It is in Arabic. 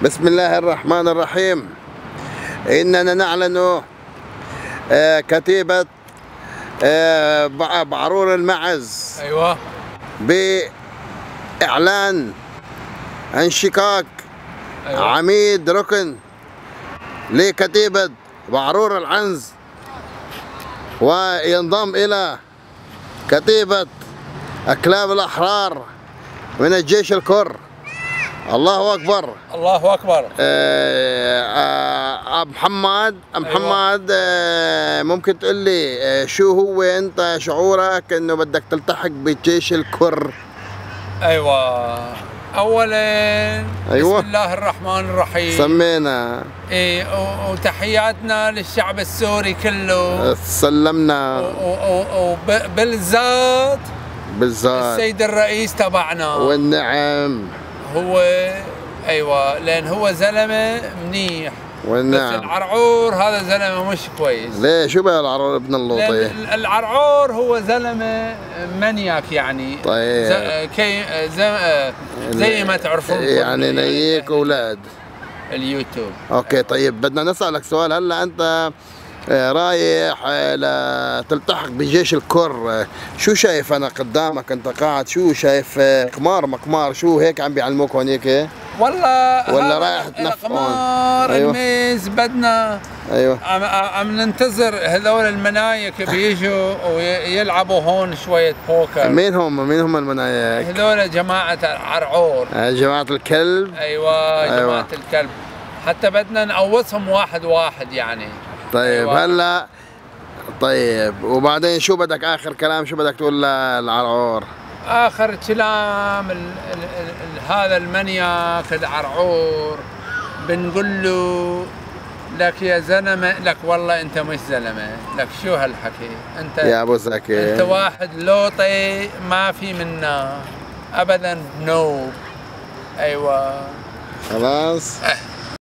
بسم الله الرحمن الرحيم. إننا نعلن كتيبة بعرور المعز ايوه بإعلان انشقاق أيوة. عميد ركن لكتيبة بعرور العنز، وينضم إلى كتيبة الكلاب الأحرار من الجيش الكر. الله أكبر، الله أكبر. محمد أيوة. ممكن تقول لي شو هو أنت شعورك إنه بدك تلتحق بالجيش الكر؟ أيوة، أولاً أيوة. بسم الله الرحمن الرحيم. سمينا وتحياتنا للشعب السوري كله. سلمنا. وبالذات السيد الرئيس تبعنا. والنعم. هو ايوه، لان هو زلمه منيح. والنعم. بس العرعور هذا زلمه مش كويس. ليه؟ شو بقى العرعور ابن اللوطي؟ العرعور هو زلمه منياك يعني. طيب. زي ما تعرفون يعني نيك اولاد اليوتيوب. اوكي. طيب بدنا نسألك سؤال. هلا انت رايح تلتحق بجيش الكر، شو شايف انا قدامك انت قاعد؟ شو شايف؟ قمار مقمار شو هيك عم بيعلموك هونيك؟ والله ولا رايح تنفقون؟ قمار. أيوة. الميز بدنا. ايوه عم ننتظر هذول المنايك بيجوا ويلعبوا هون شوية بوكر. مين هم المنايك؟ هذول جماعة العرعور. جماعة الكلب. ايوه جماعة الكلب. حتى بدنا نقوصهم واحد واحد يعني. طيب أيوة. هلا طيب وبعدين شو بدك اخر كلام؟ شو بدك تقول للعرعور؟ اخر كلام هذا المنياك العرعور بنقول له لك يا زلمه، لك والله انت مش زلمه، لك شو هالحكي انت يا ابو زكي؟ انت واحد لوطي ما في منا ابدا، نوب. ايوه خلاص.